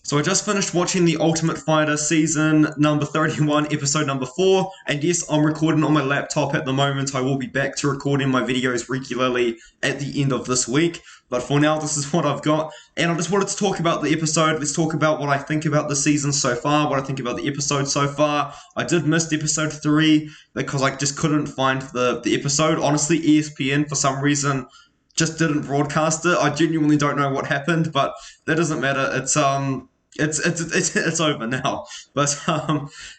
So I just finished watching The Ultimate Fighter season number 31, episode number 4, and yes, I'm recording on my laptop at the moment. I will be back to recording my videos regularly at the end of this week, but for now, this is what I've got, and I just wanted to talk about the episode. Let's talk about what I think about the season so far, what I think about the episode so far. I did miss episode 3 because I just couldn't find the episode. Honestly, ESPN, for some reason, just didn't broadcast it. I genuinely don't know what happened, but that doesn't matter. It's over now. But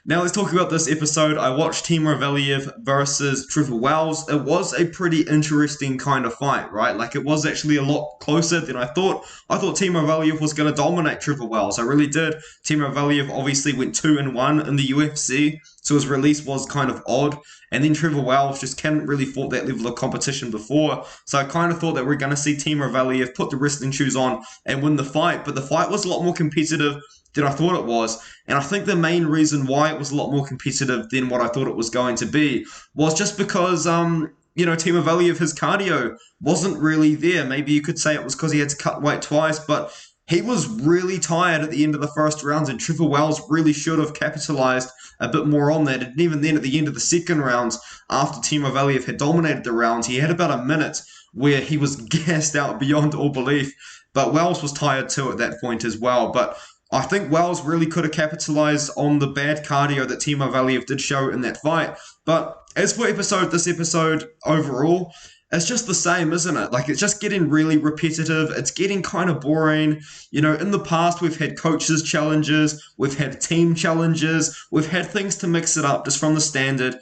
now let's talk about this episode. I watched Timur Valiev versus Trevor Wells. It was a pretty interesting kind of fight, right? Like, it was actually a lot closer than I thought. I thought Timur Valiev was going to dominate Trevor Wells. I really did. Timur Valiev obviously went 2-1 in the UFC, so his release was kind of odd. And then Trevor Wells just hadn't really fought that level of competition before. So I kind of thought that we're going to see Timur Valiev put the wrestling shoes on and win the fight. But the fight was a lot more competitive than I thought it was. And I think the main reason why it was a lot more competitive than what I thought it was going to be was just because, Timur Valiev, his cardio wasn't really there. Maybe you could say it was because he had to cut weight twice, but he was really tired at the end of the first rounds, and Trevor Wells really should have capitalized a bit more on that. And even then, at the end of the second rounds, after Timur Valiev had dominated the rounds, he had about a minute where he was gassed out beyond all belief. But Wells was tired too at that point as well. But I think Wells really could have capitalized on the bad cardio that Timur Valiev did show in that fight. But as for this episode overall, it's just the same, isn't it? Like, it's just getting really repetitive. It's getting kind of boring. You know, in the past, we've had coaches challenges. We've had team challenges. We've had things to mix it up just from the standard.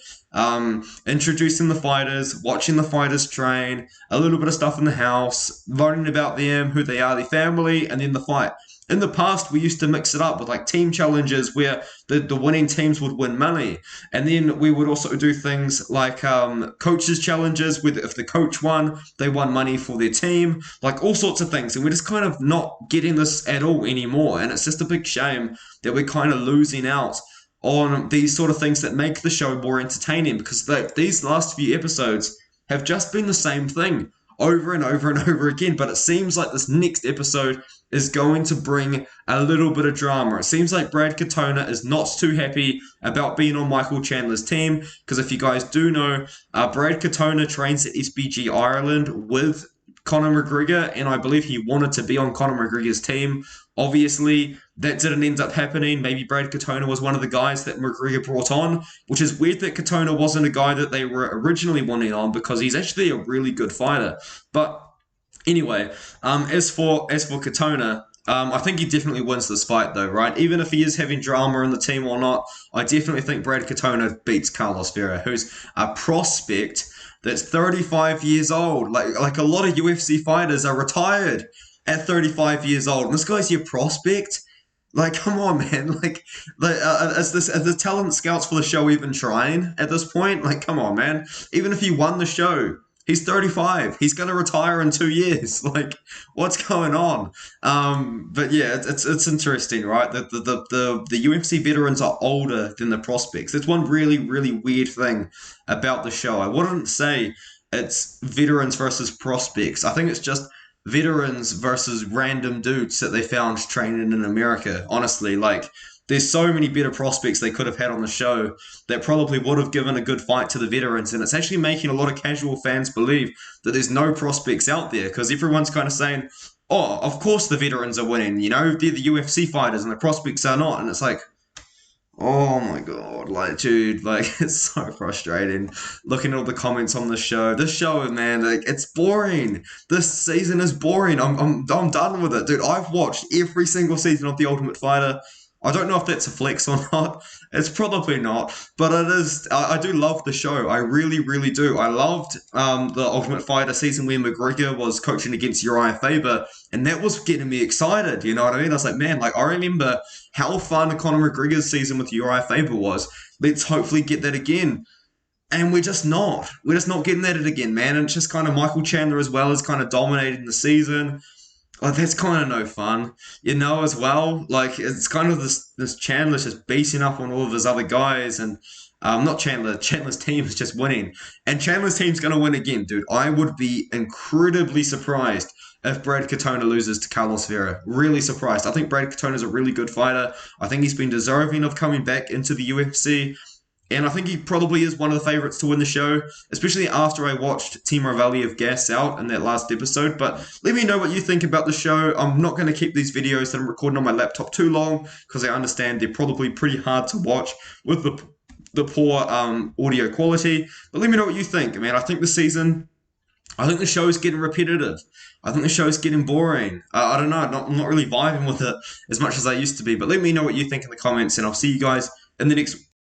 Introducing the fighters, watching the fighters train, a little bit of stuff in the house, learning about them, who they are, their family, and then the fight. In the past, we used to mix it up with like team challenges where the winning teams would win money. And then we would also do things like coaches challenges where if the coach won, they won money for their team, like all sorts of things. And we're just kind of not getting this at all anymore. And it's just a big shame that we're kind of losing out on these sort of things that make the show more entertaining, because these last few episodes have just been the same thing over and over and over again. But it seems like this next episode is going to bring a little bit of drama. It seems like Brad Katona is not too happy about being on Michael Chandler's team, because if you guys do know, Brad Katona trains at SBG Ireland with Conor McGregor, and I believe he wanted to be on Conor McGregor's team. Obviously, that didn't end up happening. Maybe Brad Katona was one of the guys that McGregor brought on, which is weird that Katona wasn't a guy that they were originally wanting on, because he's actually a really good fighter. But anyway, as for Katona, I think he definitely wins this fight, though, right? Even if he is having drama in the team or not, I definitely think Brad Katona beats Carlos Vera, who's a prospect that's 35 years old. Like a lot of UFC fighters are retired at 35 years old, and this guy's your prospect. Like, come on, man. Is the talent scouts for the show even trying at this point? Like, come on, man. Even if he won the show, he's 35. He's going to retire in 2 years. Like, what's going on? But yeah, it's interesting, right? The UFC veterans are older than the prospects. That's one really, really weird thing about the show. I wouldn't say it's veterans versus prospects. I think it's just veterans versus random dudes that they found training in America. Honestly, like, there's so many better prospects they could have had on the show that probably would have given a good fight to the veterans. And it's actually making a lot of casual fans believe that there's no prospects out there, because everyone's kind of saying, oh, of course the veterans are winning. You know, they're the UFC fighters and the prospects are not. And it's like, oh my god, like, dude, like, it's so frustrating looking at all the comments on the show. This show, man, like, it's boring. This season is boring. I'm done with it, dude. I've watched every single season of The Ultimate Fighter. I don't know if that's a flex or not. It's probably not, but it is. I do love the show. I really, really do. I loved the Ultimate Fighter season where McGregor was coaching against Uriah Faber, and that was getting me excited. You know what I mean? I was like, man, like, I remember how fun Conor McGregor's season with Uriah Faber was. Let's hopefully get that again. And we're just not. We're just not getting that again, man. And it's just kind of Michael Chandler as well as kind of dominating the season. Like, that's kind of no fun, you know, as well. Like, it's kind of this Chandler's just beating up on all of his other guys, and not Chandler. Chandler's team is just winning, and Chandler's team's going to win again, dude. I would be incredibly surprised if Brad Katona loses to Carlos Vera. Really surprised. I think Brad Katona is a really good fighter. I think he's been deserving of coming back into the UFC. And I think he probably is one of the favorites to win the show, especially after I watched Timur Valiev gas out in that last episode. But let me know what you think about the show. I'm not going to keep these videos that I'm recording on my laptop too long because I understand they're probably pretty hard to watch with the poor audio quality. But let me know what you think. I mean, I think the show is getting repetitive. I think the show is getting boring. I don't know. I'm not really vibing with it as much as I used to be. But let me know what you think in the comments, and I'll see you guys in the next